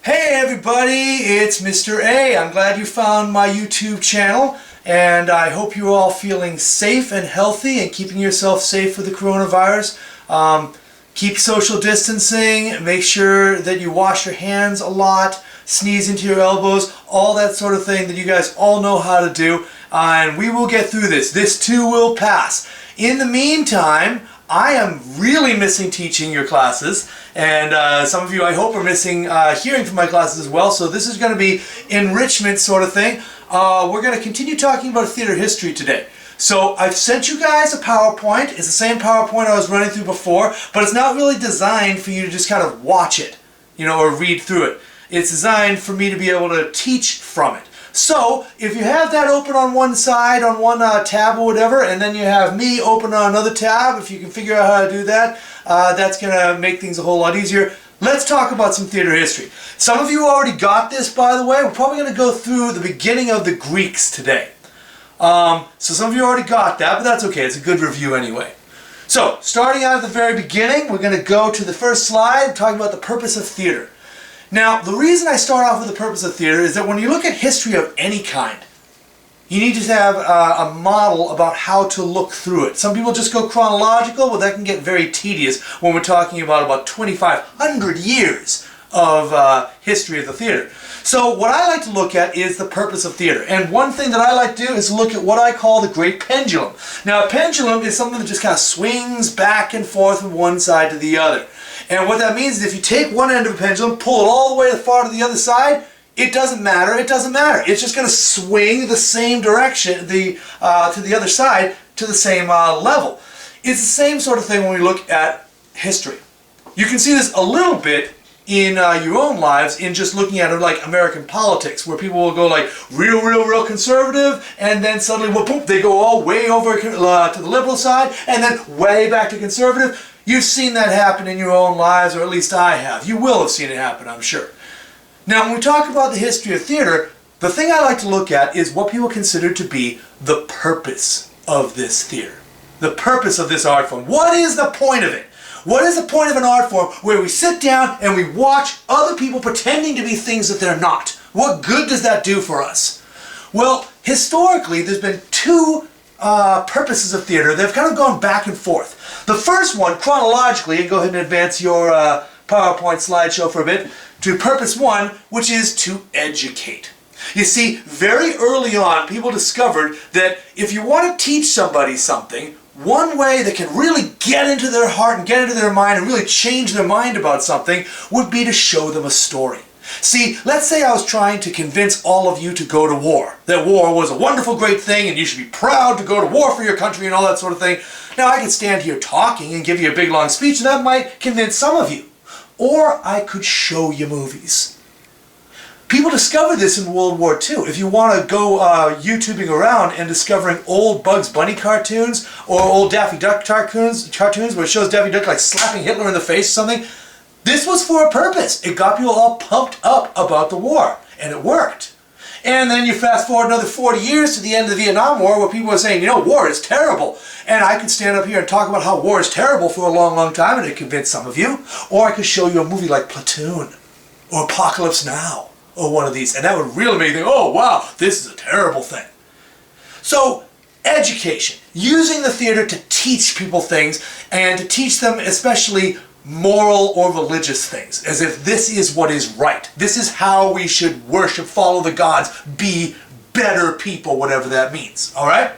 Hey everybody, it's Mr. A. I'm glad you found my YouTube channel, and I hope you're all feeling safe and healthy and keeping yourself safe with the coronavirus. Keep social distancing, make sure that you wash your hands a lot, sneeze into your elbows, all that sort of thing that you guys all know how to do, and we will get through this. This too will pass. In the meantime, I am really missing teaching your classes, and some of you I hope are missing hearing from my classes as well, so this is going to be enrichment sort of thing. We're going to continue talking about theater history today. So I've sent you guys a PowerPoint. It's the same PowerPoint I was running through before, but it's not really designed for you to just kind of watch it, or read through it. It's designed for me to be able to teach from it. So, if you have that open on one side, on one tab or whatever, and then you have me open on another tab, if you can figure out how to do that, that's going to make things a whole lot easier. Let's talk about some theater history. Some of you already got this, by the way. We're probably going to go through the beginning of the Greeks today. So some of you already got that, but that's okay. It's a good review anyway. So, starting out at the very beginning, we're going to go to the first slide, talking about the purpose of theater. Now, the reason I start off with the purpose of theater is that when you look at history of any kind, you need to have a model about how to look through it. Some people just go chronological, but that can get very tedious when we're talking about 2,500 years of history of the theater. So what I like to look at is the purpose of theater. And one thing that I like to do is look at what I call the great pendulum. Now, a pendulum is something that just kind of swings back and forth from one side to the other. And what that means is if you take one end of a pendulum, pull it all the way far to the other side, it doesn't matter, it doesn't matter. It's just going to swing the same direction to the other side to the same level. It's the same sort of thing when we look at history. You can see this a little bit in your own lives in just looking at it like American politics, where people will go like real conservative, and then suddenly, well, boom, they go all way over to the liberal side, and then way back to conservative. You've seen that happen in your own lives, or at least I have. You will have seen it happen, I'm sure. Now, when we talk about the history of theater, the thing I like to look at is what people consider to be the purpose of this theater. The purpose of this art form. What is the point of it? What is the point of an art form where we sit down and we watch other people pretending to be things that they're not? What good does that do for us? Well, historically, there's been two purposes of theater. They've kind of gone back and forth. The first one, chronologically, and go ahead and advance your PowerPoint slideshow for a bit, to purpose one, which is to educate. You see, very early on, people discovered that if you want to teach somebody something, one way that can really get into their heart and get into their mind and really change their mind about something would be to show them a story. See, let's say I was trying to convince all of you to go to war. That war was a wonderful, great thing, and you should be proud to go to war for your country and all that sort of thing. Now, I could stand here talking and give you a big, long speech, and that might convince some of you. Or I could show you movies. People discovered this in World War II. If you want to go YouTubing around and discovering old Bugs Bunny cartoons or old Daffy Duck cartoons where it shows Daffy Duck like slapping Hitler in the face or something, this was for a purpose. It got people all pumped up about the war, and it worked. And then you fast forward another 40 years to the end of the Vietnam War, where people were saying, war is terrible. And I could stand up here and talk about how war is terrible for a long time, and it convinced some of you. Or I could show you a movie like Platoon, or Apocalypse Now, or one of these, and that would really make you think, oh wow, this is a terrible thing. So, education. Using the theater to teach people things, and to teach them especially moral or religious things, as if this is what is right. This is how we should worship, follow the gods, be better people, whatever that means. Alright?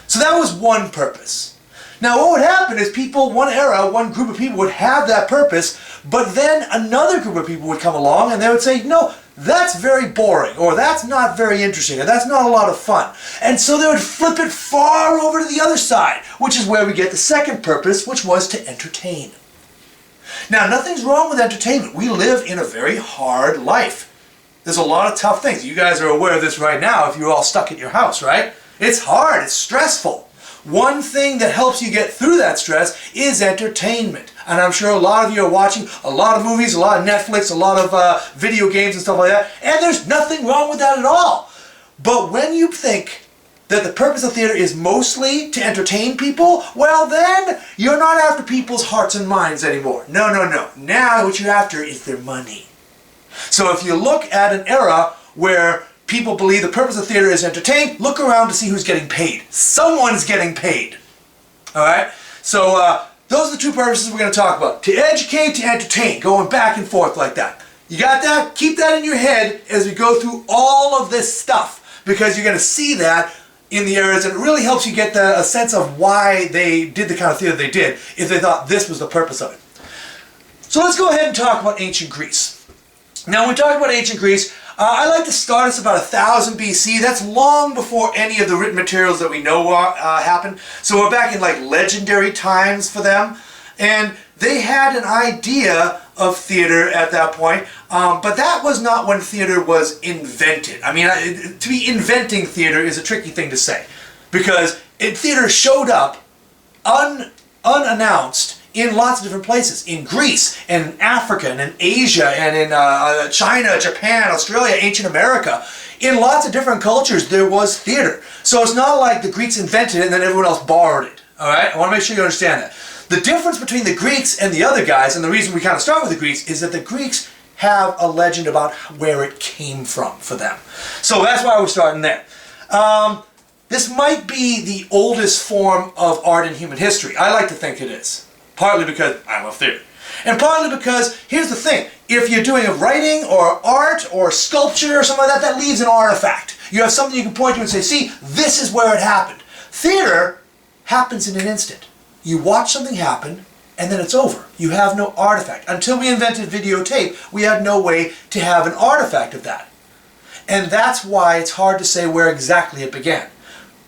So that was one purpose. Now what would happen is people, one era, one group of people would have that purpose, but then another group of people would come along and they would say, no, that's very boring, or that's not very interesting, or that's not a lot of fun. And so they would flip it far over to the other side, which is where we get the second purpose, which was to entertain. Now, nothing's wrong with entertainment. We live in a very hard life. There's a lot of tough things. You guys are aware of this right now if you're all stuck at your house, right? It's hard. It's stressful. One thing that helps you get through that stress is entertainment. And I'm sure a lot of you are watching a lot of movies, a lot of Netflix, a lot of video games and stuff like that. And there's nothing wrong with that at all. But when you think that the purpose of theater is mostly to entertain people, well then, you're not after people's hearts and minds anymore. No. Now what you're after is their money. So if you look at an era where people believe the purpose of theater is entertain, look around to see who's getting paid. Someone's getting paid. All right? So those are the two purposes we're going to talk about. To educate, to entertain, going back and forth like that. You got that? Keep that in your head as we go through all of this stuff, because you're going to see that in the areas, and it really helps you get a sense of why they did the kind of theater they did, if they thought this was the purpose of it. So let's go ahead and talk about ancient Greece. Now, when we talk about ancient Greece, I like to start us about 1000 BC. That's long before any of the written materials that we know happened. So we're back in like legendary times for them. And they had an idea of theater at that point, but that was not when theater was invented. I mean, to be inventing theater is a tricky thing to say, because theater showed up unannounced in lots of different places. In Greece, and in Africa, and in Asia, and in China, Japan, Australia, ancient America. In lots of different cultures, there was theater. So it's not like the Greeks invented it and then everyone else borrowed it. All right? I want to make sure you understand that. The difference between the Greeks and the other guys, and the reason we kind of start with the Greeks, is that the Greeks have a legend about where it came from for them. So that's why we're starting there. This might be the oldest form of art in human history. I like to think it is. Partly because I love theater. And partly because, here's the thing, if you're doing a writing or art or sculpture or something like that, that leaves an artifact. You have something you can point to and say, see, this is where it happened. Theater happens in an instant. You watch something happen, and then it's over. You have no artifact. Until we invented videotape, we had no way to have an artifact of that. And that's why it's hard to say where exactly it began.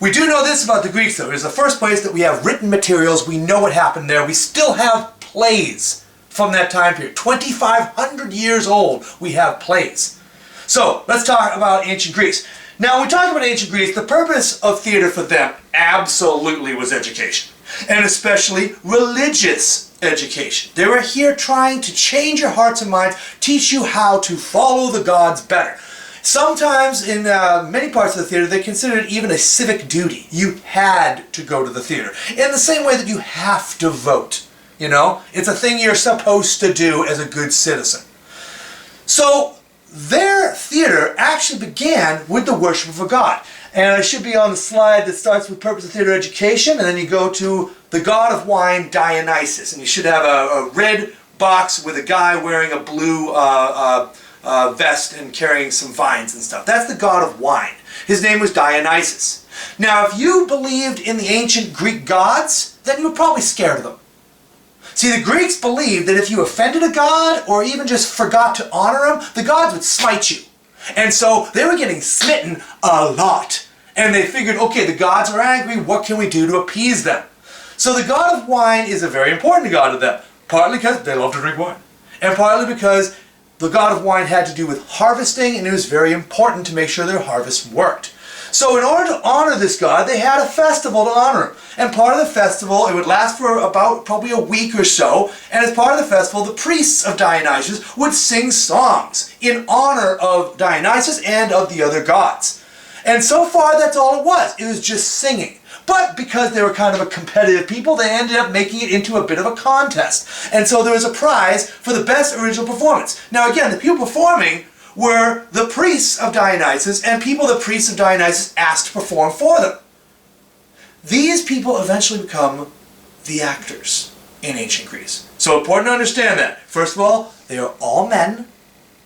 We do know this about the Greeks, though. It's the first place that we have written materials. We know what happened there. We still have plays from that time period. 2,500 years old, we have plays. So, let's talk about ancient Greece. Now, when we talk about ancient Greece, the purpose of theater for them absolutely was education. And especially religious education. They were here trying to change your hearts and minds, teach you how to follow the gods better. Sometimes in many parts of the theater, they considered it even a civic duty. You had to go to the theater. In the same way that you have to vote. You know, it's a thing you're supposed to do as a good citizen. So their theater actually began with the worship of a god. And it should be on the slide that starts with purpose of theater education, and then you go to the god of wine, Dionysus. And you should have a red box with a guy wearing a blue vest and carrying some vines and stuff. That's the god of wine. His name was Dionysus. Now, if you believed in the ancient Greek gods, then you were probably scared of them. See, the Greeks believed that if you offended a god or even just forgot to honor him, the gods would smite you. And so they were getting smitten a lot. And they figured, okay, the gods are angry, what can we do to appease them? So the god of wine is a very important god to them, partly because they love to drink wine, and partly because the god of wine had to do with harvesting, and it was very important to make sure their harvest worked. So in order to honor this god, they had a festival to honor him. And part of the festival, it would last for about probably a week or so, and as part of the festival, the priests of Dionysus would sing songs in honor of Dionysus and of the other gods. And so far, that's all it was. It was just singing. But because they were kind of a competitive people, they ended up making it into a bit of a contest. And so there was a prize for the best original performance. Now again, the people performing were the priests of Dionysus and people the priests of Dionysus asked to perform for them. These people eventually become the actors in ancient Greece. So important to understand that. First of all, they are all men.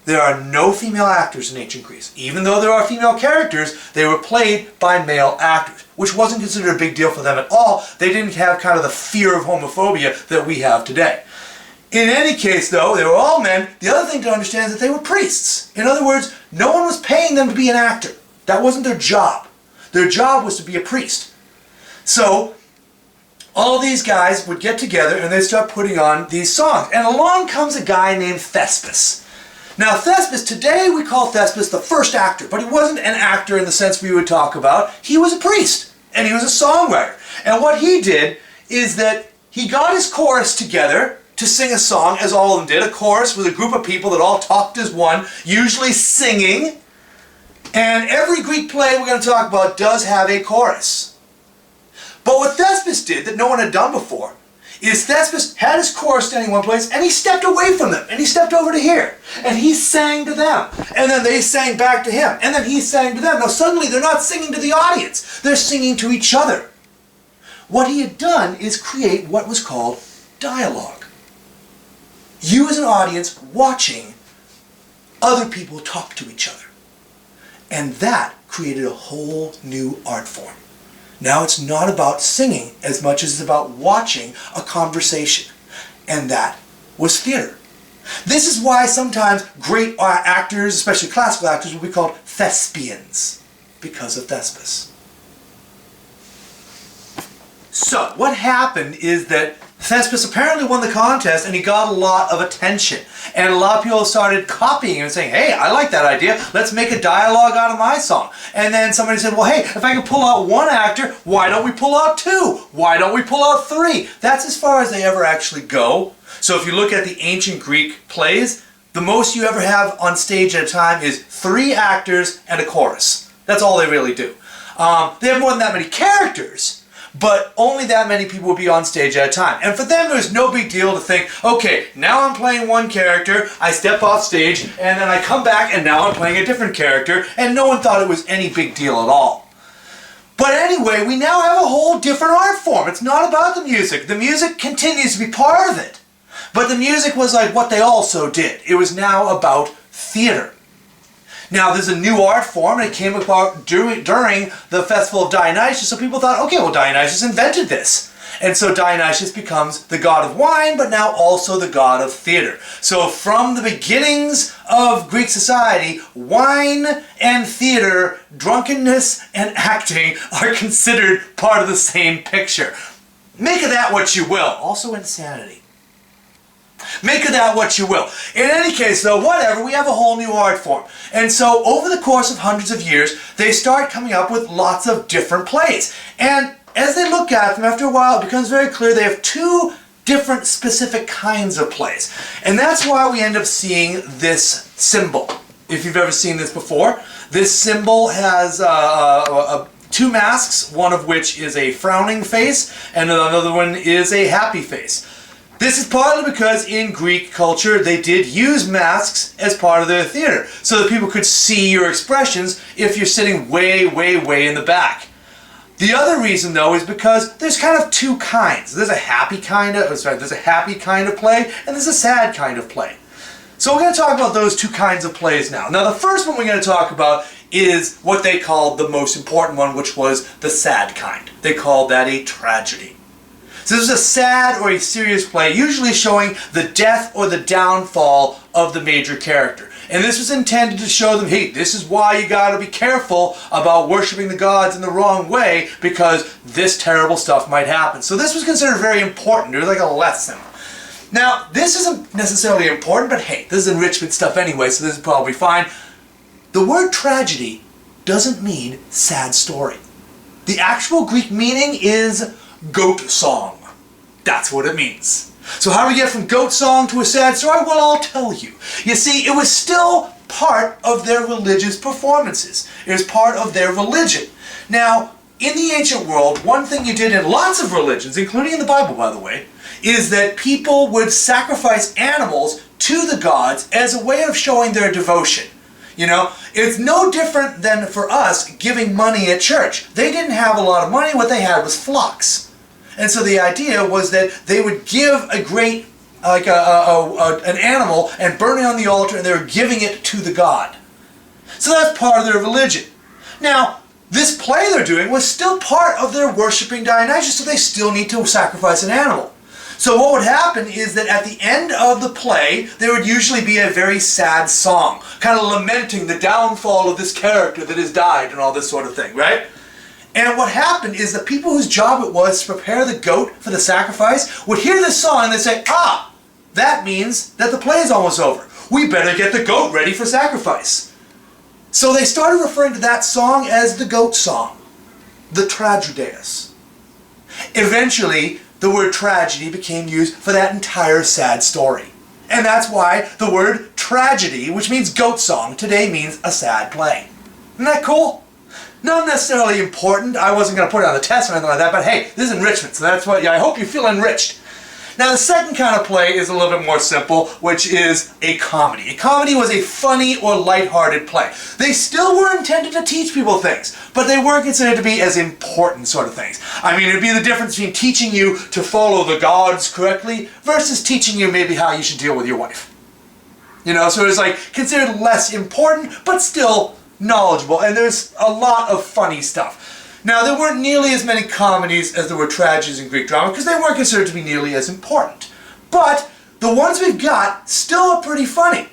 There are no female actors in ancient Greece. Even though there are female characters, they were played by male actors, which wasn't considered a big deal for them at all. They didn't have kind of the fear of homophobia that we have today. In any case, though, they were all men. The other thing to understand is that they were priests. In other words, no one was paying them to be an actor. That wasn't their job. Their job was to be a priest. So, all these guys would get together and they'd start putting on these songs. And along comes a guy named Thespis. Now Thespis, today we call Thespis the first actor, but he wasn't an actor in the sense we would talk about. He was a priest, and he was a songwriter. And what he did is that he got his chorus together to sing a song, as all of them did. A chorus was a group of people that all talked as one, usually singing. And every Greek play we're going to talk about does have a chorus. But what Thespis did that no one had done before is Thespis had his chorus standing in one place, and he stepped away from them, and he stepped over to here, and he sang to them, and then they sang back to him, and then he sang to them. Now suddenly they're not singing to the audience, they're singing to each other. What he had done is create what was called dialogue. You as an audience watching other people talk to each other. And that created a whole new art form. Now it's not about singing as much as it's about watching a conversation. And that was theater. This is why sometimes great actors, especially classical actors, will be called thespians, because of Thespis. So what happened is that Thespis apparently won the contest and he got a lot of attention. And a lot of people started copying him and saying, hey, I like that idea, let's make a dialogue out of my song. And then somebody said, well, hey, if I can pull out one actor, why don't we pull out two? Why don't we pull out three? That's as far as they ever actually go. So if you look at the ancient Greek plays, the most you ever have on stage at a time is 3 actors and a chorus. That's all they really do. They have more than that many characters, but only that many people would be on stage at a time. And for them, it was no big deal to think, okay, now I'm playing one character, I step off stage, and then I come back, and now I'm playing a different character, and no one thought it was any big deal at all. But anyway, we now have a whole different art form. It's not about the music. The music continues to be part of it. But the music was like what they also did. It was now about theater. Now, there's a new art form, and it came about during the festival of Dionysus, so people thought, okay, well, Dionysus invented this. And so Dionysus becomes the god of wine, but now also the god of theater. So from the beginnings of Greek society, wine and theater, drunkenness and acting are considered part of the same picture. Make of that what you will. Also insanity. Make of that what you will. In any case, though, whatever, we have a whole new art form. And so, over the course of hundreds of years, they start coming up with lots of different plays. And as they look at them, after a while, it becomes very clear they have 2 different specific kinds of plays. And that's why we end up seeing this symbol. If you've ever seen this before, this symbol has 2 masks, one of which is a frowning face, and another one is a happy face. This is partly because in Greek culture they did use masks as part of their theater, so that people could see your expressions if you're sitting way, way, way in the back. The other reason, though, is because there's kind of 2 kinds. There's a happy kind of play, and there's a sad kind of play. So we're going to talk about those 2 kinds of plays now. Now, the first one we're going to talk about is what they called the most important one, which was the sad kind. They called that a tragedy. So this is a sad or a serious play, usually showing the death or the downfall of the major character. And this was intended to show them, hey, this is why you got to be careful about worshiping the gods in the wrong way, because this terrible stuff might happen. So this was considered very important. It was like a lesson. Now, this isn't necessarily important, but hey, this is enrichment stuff anyway, so this is probably fine. The word tragedy doesn't mean sad story. The actual Greek meaning is goat song. That's what it means. So how do we get from goat song to a sad story? Well, I'll tell you. You see, it was still part of their religious performances. It was part of their religion. Now, in the ancient world, one thing you did in lots of religions, including in the Bible, by the way, is that people would sacrifice animals to the gods as a way of showing their devotion. You know, it's no different than for us giving money at church. They didn't have a lot of money, what they had was flocks. And so the idea was that they would give a great, an animal and burn it on the altar, and they were giving it to the god. So that's part of their religion. Now, this play they're doing was still part of their worshiping Dionysus, so they still need to sacrifice an animal. So what would happen is that at the end of the play, there would usually be a very sad song, kind of lamenting the downfall of this character that has died and all this sort of thing, right? And what happened is the people whose job it was to prepare the goat for the sacrifice would hear this song and they'd say, ah, that means that the play is almost over. We better get the goat ready for sacrifice. So they started referring to that song as the goat song, the tragedeus. Eventually, the word tragedy became used for that entire sad story. And that's why the word tragedy, which means goat song, today means a sad play. Isn't that cool? Not necessarily important. I wasn't going to put it on the test or anything like that, but hey, this is enrichment, so that's what, I hope you feel enriched. Now the second kind of play is a little bit more simple, which is a comedy. A comedy was a funny or lighthearted play. They still were intended to teach people things, but they weren't considered to be as important sort of things. I mean, it'd be the difference between teaching you to follow the gods correctly versus teaching you maybe how you should deal with your wife. You know, so it's like considered less important, but still knowledgeable, and there's a lot of funny stuff. Now, there weren't nearly as many comedies as there were tragedies in Greek drama because they weren't considered to be nearly as important. But the ones we've got still are pretty funny.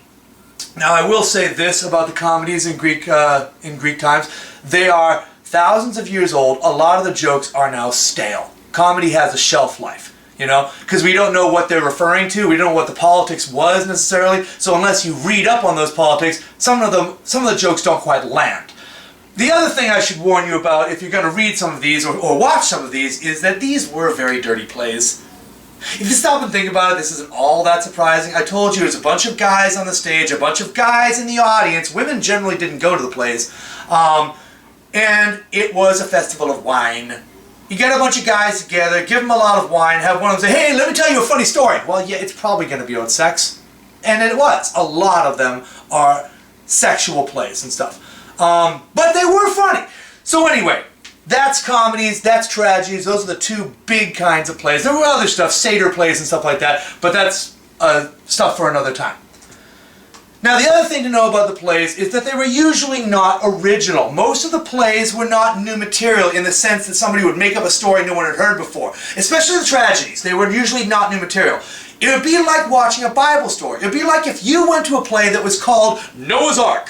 Now, I will say this about the comedies in Greek times. They are thousands of years old. A lot of the jokes are now stale. Comedy has a shelf life, you know, because we don't know what they're referring to. We don't know what the politics was necessarily. So unless you read up on those politics, some of the jokes don't quite land. The other thing I should warn you about if you're going to read some of these or watch some of these is that these were very dirty plays. If you stop and think about it, this isn't all that surprising. I told you there's a bunch of guys on the stage, a bunch of guys in the audience. Women generally didn't go to the plays. And it was a festival of wine. You get a bunch of guys together, give them a lot of wine, have one of them say, hey, let me tell you a funny story. Well, yeah, it's probably going to be about sex. And it was. A lot of them are sexual plays and stuff. But they were funny. So anyway, that's comedies, that's tragedies. Those are the two big kinds of plays. There were other stuff, satyr plays and stuff like that, but that's stuff for another time. Now, the other thing to know about the plays is that they were usually not original. Most of the plays were not new material in the sense that somebody would make up a story no one had heard before. Especially the tragedies. They were usually not new material. It would be like watching a Bible story. It would be like if you went to a play that was called Noah's Ark.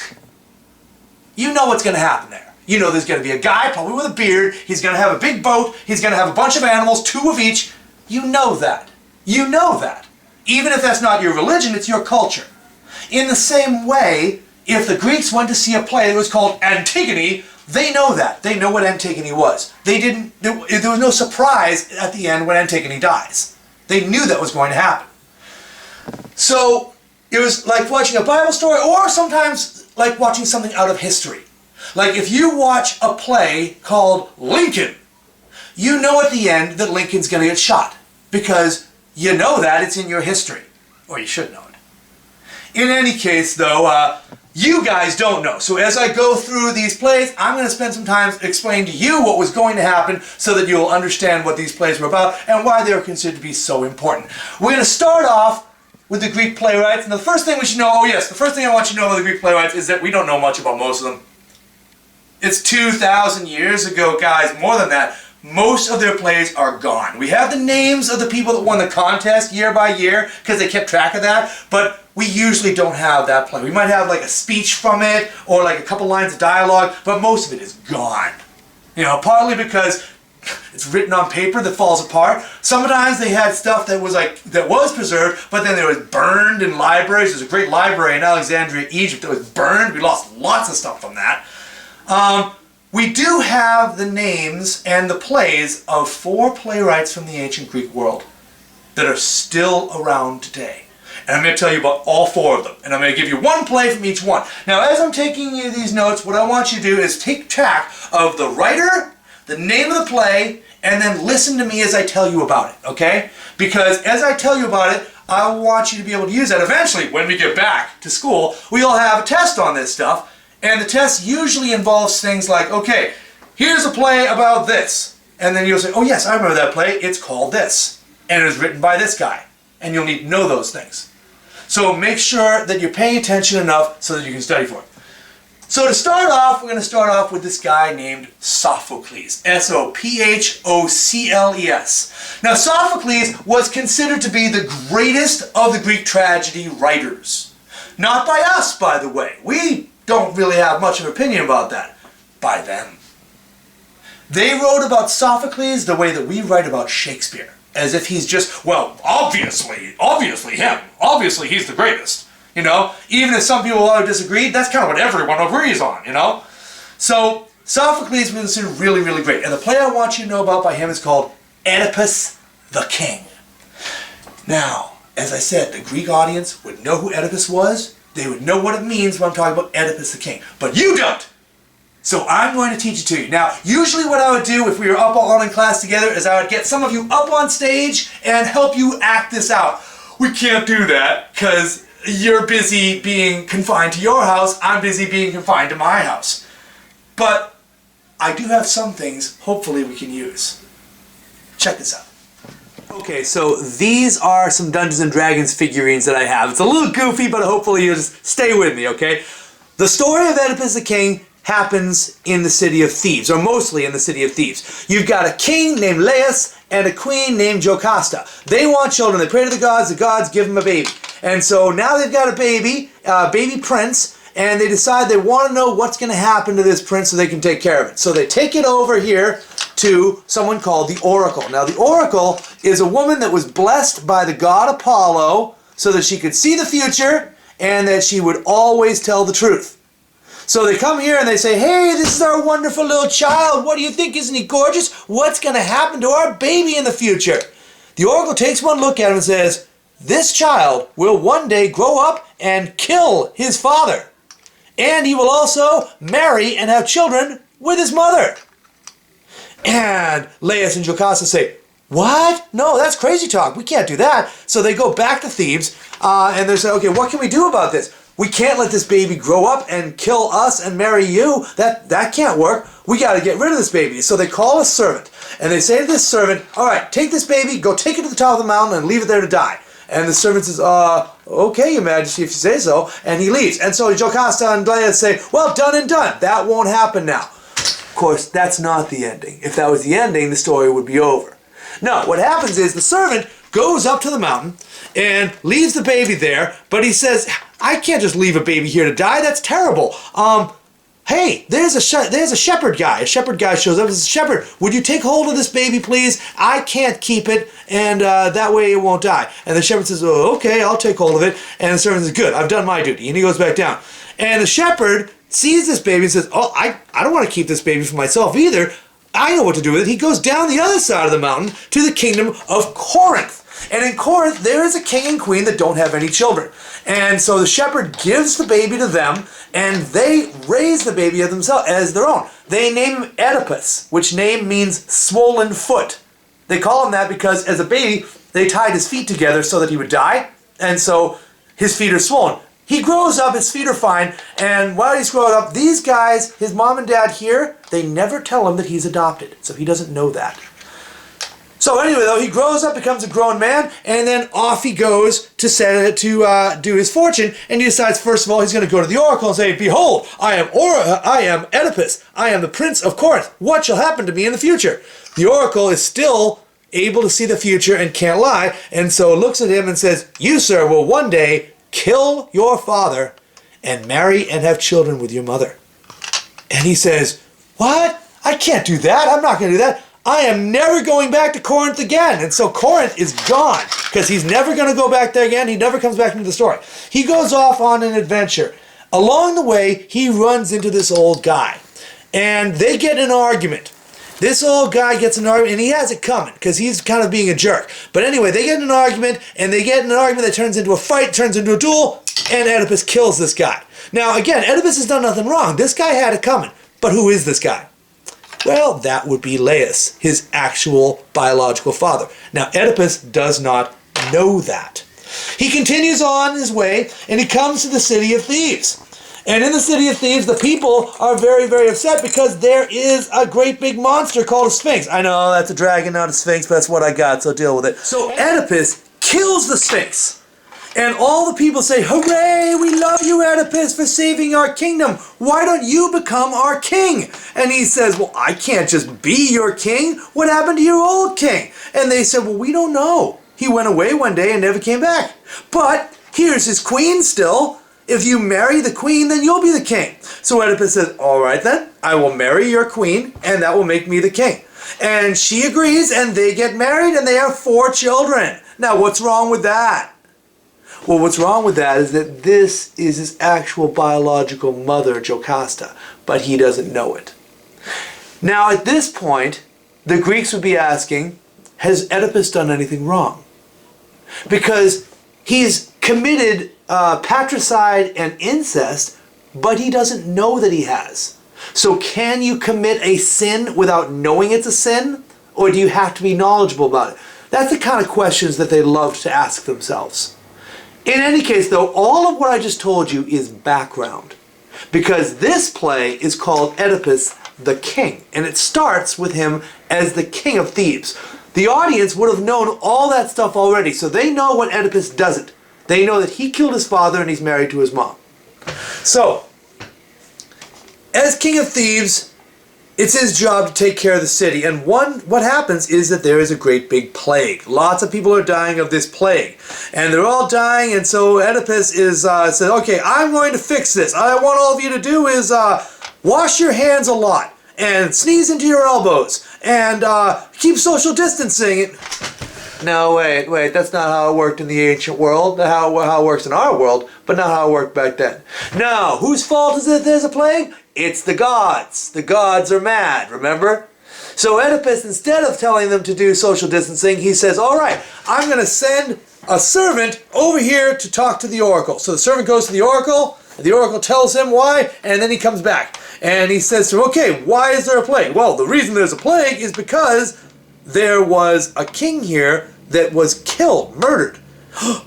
You know what's going to happen there. You know there's going to be a guy, probably with a beard. He's going to have a big boat. He's going to have a bunch of animals, 2 of each. You know that. You know that. Even if that's not your religion, it's your culture. In the same way, if the Greeks went to see a play that was called Antigone, they know that. They know what Antigone was. There was no surprise at the end when Antigone dies. They knew that was going to happen. So it was like watching a Bible story, or sometimes like watching something out of history. Like if you watch a play called Lincoln, you know at the end that Lincoln's going to get shot. Because you know that, it's in your history. Or you should know it. In any case, though, you guys don't know. So as I go through these plays, I'm going to spend some time explaining to you what was going to happen so that you'll understand what these plays were about and why they were considered to be so important. We're going to start off with the Greek playwrights. And the first thing we should know, oh yes, the first thing I want you to know about the Greek playwrights is that we don't know much about most of them. It's 2,000 years ago, guys, more than that. Most of their plays are gone. We have the names of the people that won the contest year by year because they kept track of that, but we usually don't have that play. We might have like a speech from it or like a couple lines of dialogue, but most of it is gone. You know, partly because it's written on paper that falls apart. Sometimes they had stuff that was preserved, but then it was burned in libraries. There's a great library in Alexandria, Egypt that was burned. We lost lots of stuff from that. We do have the names and the plays of 4 playwrights from the ancient Greek world that are still around today. And I'm going to tell you about all 4 of them. And I'm going to give you one play from each one. Now, as I'm taking you these notes, what I want you to do is take track of the writer, the name of the play, and then listen to me as I tell you about it, okay? Because as I tell you about it, I want you to be able to use that. Eventually, when we get back to school, we'll have a test on this stuff. And the test usually involves things like, okay, here's a play about this. And then you'll say, oh yes, I remember that play. It's called this. And it was written by this guy. And you'll need to know those things. So make sure that you're paying attention enough so that you can study for it. So to start off, we're going to start off with this guy named Sophocles. S-O-P-H-O-C-L-E-S. Now Sophocles was considered to be the greatest of the Greek tragedy writers. Not by us, by the way. We don't really have much of an opinion about that. By them. They wrote about Sophocles the way that we write about Shakespeare. As if he's just, well, obviously him. Obviously he's the greatest. You know, even if some people disagree, that's kind of what everyone agrees on, you know. So Sophocles was considered really, really great. And the play I want you to know about by him is called Oedipus the King. Now, as I said, the Greek audience would know who Oedipus was. They would know what it means when I'm talking about Oedipus the King. But you don't! So I'm going to teach it to you. Now, usually what I would do if we were up all in class together is I would get some of you up on stage and help you act this out. We can't do that because you're busy being confined to your house, I'm busy being confined to my house. But I do have some things hopefully we can use. Check this out. Okay, so these are some Dungeons and Dragons figurines that I have. It's a little goofy, but hopefully you'll just stay with me, okay? The story of Oedipus the King happens in the city of Thebes, or mostly in the city of Thebes. You've got a king named Laius and a queen named Jocasta. They want children. They pray to the gods give them a baby. And so now they've got a baby prince, and they decide they want to know what's going to happen to this prince so they can take care of it. So they take it over here to someone called the Oracle. Now the Oracle is a woman that was blessed by the god Apollo so that she could see the future and that she would always tell the truth. So they come here and they say, hey, this is our wonderful little child. What do you think? Isn't he gorgeous? What's going to happen to our baby in the future? The Oracle takes one look at him and says, this child will one day grow up and kill his father. And he will also marry and have children with his mother. And Laius and Jocasta say, what? No, that's crazy talk. We can't do that. So they go back to Thebes and they say, okay, what can we do about this? We can't let this baby grow up and kill us and marry you. That can't work. We got to get rid of this baby. So they call a servant and they say to this servant, all right, take this baby, go take it to the top of the mountain and leave it there to die. And the servant says, okay, Your Majesty, if you say so. And he leaves. And so Jocasta and Laius say, well, done and done. That won't happen now. Of course, that's not the ending. If that was the ending, the story would be over. No, what happens is the servant goes up to the mountain and leaves the baby there, but he says, I can't just leave a baby here to die. That's terrible. Hey, there's a shepherd guy. A shepherd guy shows up as a shepherd. Would you take hold of this baby, please? I can't keep it, and that way it won't die. And the shepherd says, oh, okay, I'll take hold of it. And the servant says, good, I've done my duty. And he goes back down. And the shepherd sees this baby and says, oh, I don't want to keep this baby for myself either. I know what to do with it. He goes down the other side of the mountain to the kingdom of Corinth. And in Corinth, there is a king and queen that don't have any children. And so the shepherd gives the baby to them, and they raise the baby of themselves as their own. They name him Oedipus, which name means swollen foot. They call him that because as a baby, they tied his feet together so that he would die, and so his feet are swollen. He grows up, his feet are fine, and while he's growing up, these guys, his mom and dad here, they never tell him that he's adopted, so he doesn't know that. So anyway, though, he grows up, becomes a grown man, and then off he goes to do his fortune, and he decides, first of all, he's going to go to the Oracle and say, behold, I am Oedipus, I am the Prince of Corinth. What shall happen to me in the future? The Oracle is still able to see the future and can't lie, and so looks at him and says, you, sir, will one day kill your father and marry and have children with your mother. And he says, what? I can't do that. I'm not going to do that. I am never going back to Corinth again. And so Corinth is gone because he's never going to go back there again. He never comes back into the story. He goes off on an adventure. Along the way, he runs into this old guy. And they get in an argument. This old guy gets in an argument, and he has it coming because he's kind of being a jerk. But anyway, they get in an argument, and they get in an argument that turns into a fight, turns into a duel, and Oedipus kills this guy. Now, again, Oedipus has done nothing wrong. This guy had it coming. But who is this guy? Well, that would be Laius, his actual biological father. Now, Oedipus does not know that. He continues on his way, and he comes to the city of Thebes. And in the city of Thebes, the people are very, very upset because there is a great big monster called a Sphinx. I know, that's a dragon, not a Sphinx, but that's what I got, so deal with it. So Oedipus kills the Sphinx. And all the people say, hooray, we love you, Oedipus, for saving our kingdom. Why don't you become our king? And he says, well, I can't just be your king. What happened to your old king? And they said, well, we don't know. He went away one day and never came back. But here's his queen still. If you marry the queen, then you'll be the king. So Oedipus says, all right then, I will marry your queen, and that will make me the king. And she agrees, and they get married, and they have 4 children. Now, what's wrong with that? Well, what's wrong with that is that this is his actual biological mother, Jocasta, but he doesn't know it. Now, at this point, the Greeks would be asking, has Oedipus done anything wrong? Because he's committed patricide and incest, but he doesn't know that he has. So can you commit a sin without knowing it's a sin? Or do you have to be knowledgeable about it? That's the kind of questions that they love to ask themselves. In any case, though, all of what I just told you is background. Because this play is called Oedipus the King. And it starts with him as the king of Thebes. The audience would have known all that stuff already, so they know when Oedipus does it. They know that he killed his father and he's married to his mom. So, as king of Thebes, it's his job to take care of the city. And what happens is that there is a great big plague. Lots of people are dying of this plague. And they're all dying, and so Oedipus says, okay, I'm going to fix this. All I want all of you to do is wash your hands a lot, and sneeze into your elbows, and keep social distancing. No, wait, that's not how it worked in the ancient world, how it works in our world, but not how it worked back then. Now, whose fault is it there's a plague? It's the gods. The gods are mad, remember? So Oedipus, instead of telling them to do social distancing, he says, all right, I'm going to send a servant over here to talk to the oracle. So the servant goes to the oracle, and the oracle tells him why, and then he comes back. And he says to him, okay, why is there a plague? Well, the reason there's a plague is because there was a king here that was killed, murdered.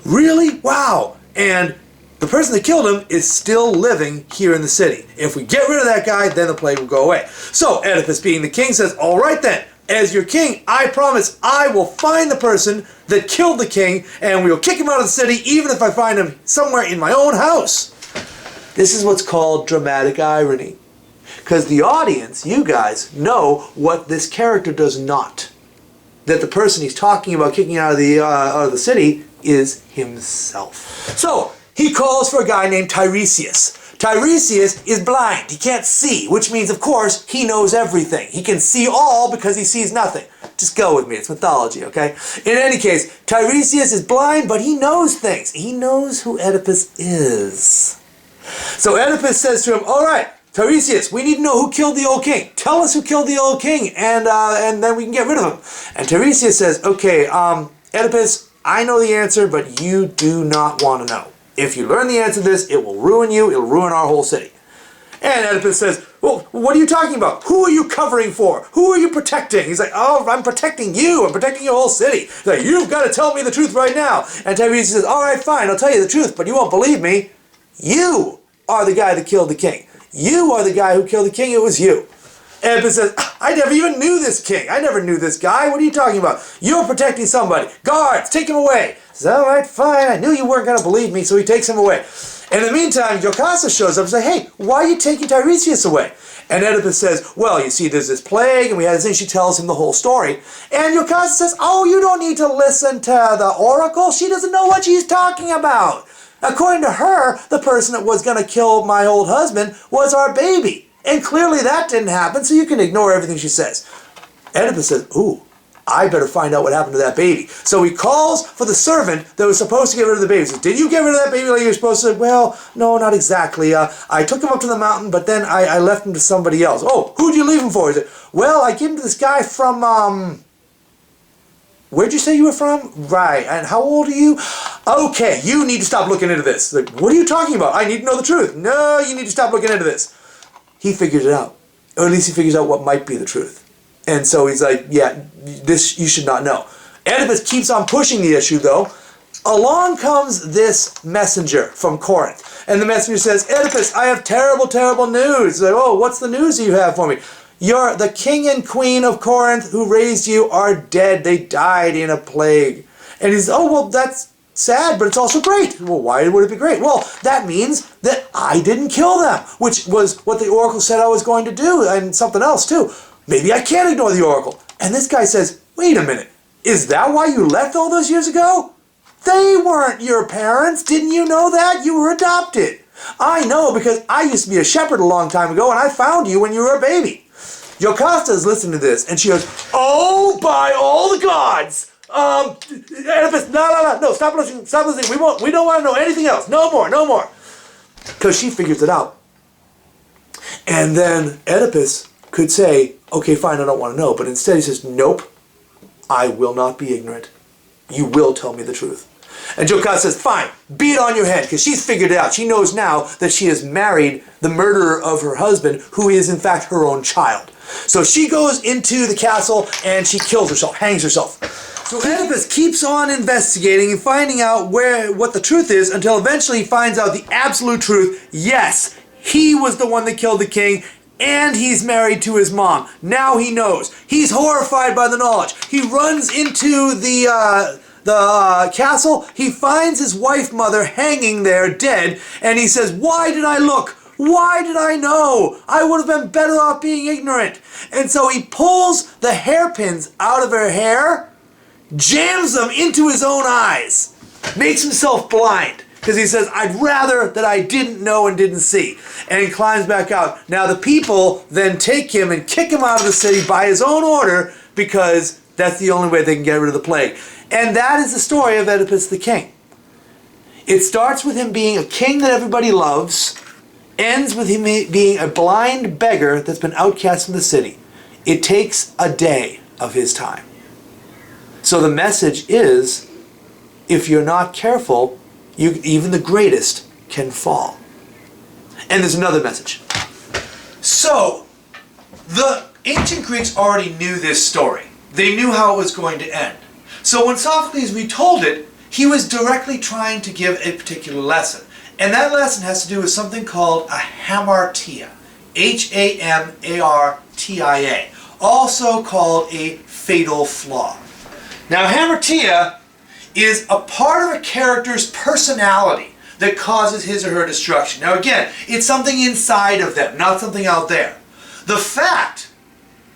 Really? Wow. And the person that killed him is still living here in the city. If we get rid of that guy, then the plague will go away. So Oedipus, being the king, says, all right then, as your king, I promise I will find the person that killed the king, and we will kick him out of the city, even if I find him somewhere in my own house. This is what's called dramatic irony. Because the audience, you guys, know what this character does not. That the person he's talking about kicking out of the city is himself. So, he calls for a guy named Tiresias. Tiresias is blind. He can't see, which means, of course, he knows everything. He can see all because he sees nothing. Just go with me. It's mythology, okay? In any case, Tiresias is blind, but he knows things. He knows who Oedipus is. So Oedipus says to him, all right, Tiresias, we need to know who killed the old king. Tell us who killed the old king, and then we can get rid of him. And Tiresias says, okay, Oedipus, I know the answer, but you do not want to know. If you learn the answer to this, it will ruin you. It will ruin our whole city. And Oedipus says, well, what are you talking about? Who are you covering for? Who are you protecting? He's like, oh, I'm protecting you. I'm protecting your whole city. He's like, you've got to tell me the truth right now. And Tiresias says, all right, fine, I'll tell you the truth, but you won't believe me. You are the guy that killed the king. You are the guy who killed the king. It was you. Oedipus says, I never even knew this king. I never knew this guy. What are you talking about? You're protecting somebody. Guards, take him away. He says, all right, fine. I knew you weren't going to believe me, so he takes him away. In the meantime, Jocasta shows up and says, hey, why are you taking Tiresias away? And Oedipus says, well, you see, there's this plague, and we had this thing. She tells him the whole story. And Jocasta says, oh, you don't need to listen to the oracle. She doesn't know what she's talking about. According to her, the person that was going to kill my old husband was our baby. And clearly that didn't happen, so you can ignore everything she says. Oedipus says, ooh, I better find out what happened to that baby. So he calls for the servant that was supposed to get rid of the baby. He says, did you get rid of that baby like you were supposed to? Well, no, not exactly. I took him up to the mountain, but then I left him to somebody else. Oh, who'd you leave him for? He said, well, I gave him to this guy from, where'd you say you were from? Right, and how old are you? Okay, you need to stop looking into this. Like, what are you talking about? I need to know the truth. No, you need to stop looking into this. He figures it out. Or at least he figures out what might be the truth. And so he's like, yeah, this you should not know. Oedipus keeps on pushing the issue, though. Along comes this messenger from Corinth. And the messenger says, Oedipus, I have terrible, terrible news. He's like, oh, what's the news you have for me? The king and queen of Corinth who raised you are dead. They died in a plague. And he's, oh, well, that's sad, but it's also great. Well, why would it be great? Well, that means that I didn't kill them, which was what the oracle said I was going to do, and something else, too. Maybe I can't ignore the oracle. And this guy says, wait a minute. Is that why you left all those years ago? They weren't your parents. Didn't you know that? You were adopted. I know because I used to be a shepherd a long time ago, and I found you when you were a baby. Jocasta is listening to this, and she goes, oh, by all the gods! Oedipus, no, stop listening, we don't want to know anything else, no more. Because she figures it out. And then Oedipus could say, okay, fine, I don't want to know, but instead he says, nope, I will not be ignorant. You will tell me the truth. And Jocasta says, fine, beat on your head, because she's figured it out. She knows now that she has married the murderer of her husband, who is in fact her own child. So she goes into the castle and she kills herself, hangs herself. So Oedipus keeps on investigating and finding out what the truth is, until eventually he finds out the absolute truth. Yes, he was the one that killed the king, and he's married to his mom. Now he knows. He's horrified by the knowledge. He runs into the castle. He finds his wife mother hanging there dead, and he says, why did I look? Why did I know? I would have been better off being ignorant. And so he pulls the hairpins out of her hair, jams them into his own eyes, makes himself blind. Because he says, I'd rather that I didn't know and didn't see. And he climbs back out. Now the people then take him and kick him out of the city by his own order, because that's the only way they can get rid of the plague. And that is the story of Oedipus the king. It starts with him being a king that everybody loves, ends with him being a blind beggar that's been outcast from the city. It takes a day of his time. So the message is, if you're not careful, even the greatest can fall. And there's another message. So, the ancient Greeks already knew this story. They knew how it was going to end. So when Sophocles retold it, he was directly trying to give a particular lesson. And that lesson has to do with something called a hamartia. H-A-M-A-R-T-I-A. Also called a fatal flaw. Now, hamartia is a part of a character's personality that causes his or her destruction. Now again, it's something inside of them, not something out there. The fact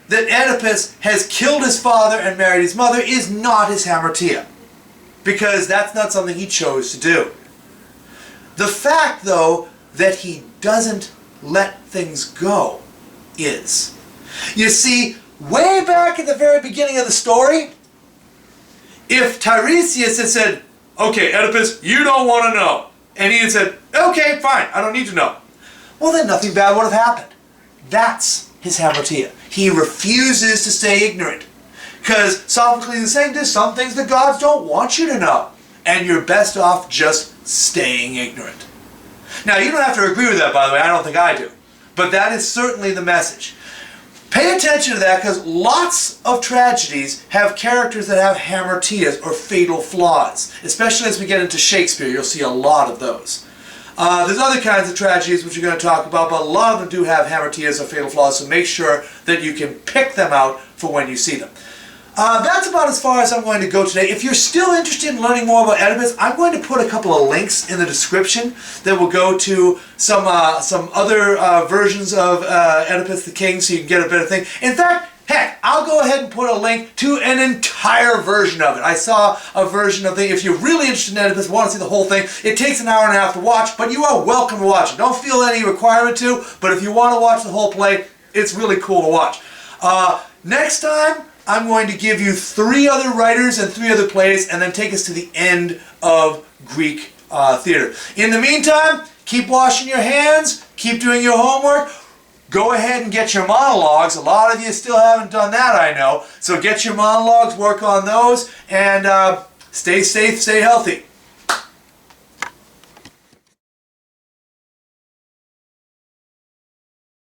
that Oedipus has killed his father and married his mother is not his hamartia, because that's not something he chose to do. The fact, though, that he doesn't let things go is. You see, way back at the very beginning of the story, if Tiresias had said, okay, Oedipus, you don't want to know, and he had said, okay, fine, I don't need to know, well then nothing bad would have happened. That's his hamartia. He refuses to stay ignorant. Because Sophocles is saying there's some things the gods don't want you to know, and you're best off just staying ignorant. Now, you don't have to agree with that, by the way. I don't think I do. But that is certainly the message. Pay attention to that, because lots of tragedies have characters that have hamartias or fatal flaws. Especially as we get into Shakespeare, you'll see a lot of those. There's other kinds of tragedies which we're going to talk about, but a lot of them do have hamartias or fatal flaws, so make sure that you can pick them out for when you see them. That's about as far as I'm going to go today. If you're still interested in learning more about Oedipus, I'm going to put a couple of links in the description that will go to some other versions of Oedipus the King, so you can get a better thing. In fact, heck, I'll go ahead and put a link to an entire version of it. I saw a version of the, if you're really interested in Oedipus, want to see the whole thing, it takes an hour and a half to watch, but you are welcome to watch it. Don't feel any requirement to, but if you want to watch the whole play, it's really cool to watch. Next time, I'm going to give you 3 other writers and 3 other plays, and then take us to the end of Greek theater. In the meantime, keep washing your hands, keep doing your homework. Go ahead and get your monologues. A lot of you still haven't done that, I know. So get your monologues, work on those, and stay safe, stay healthy.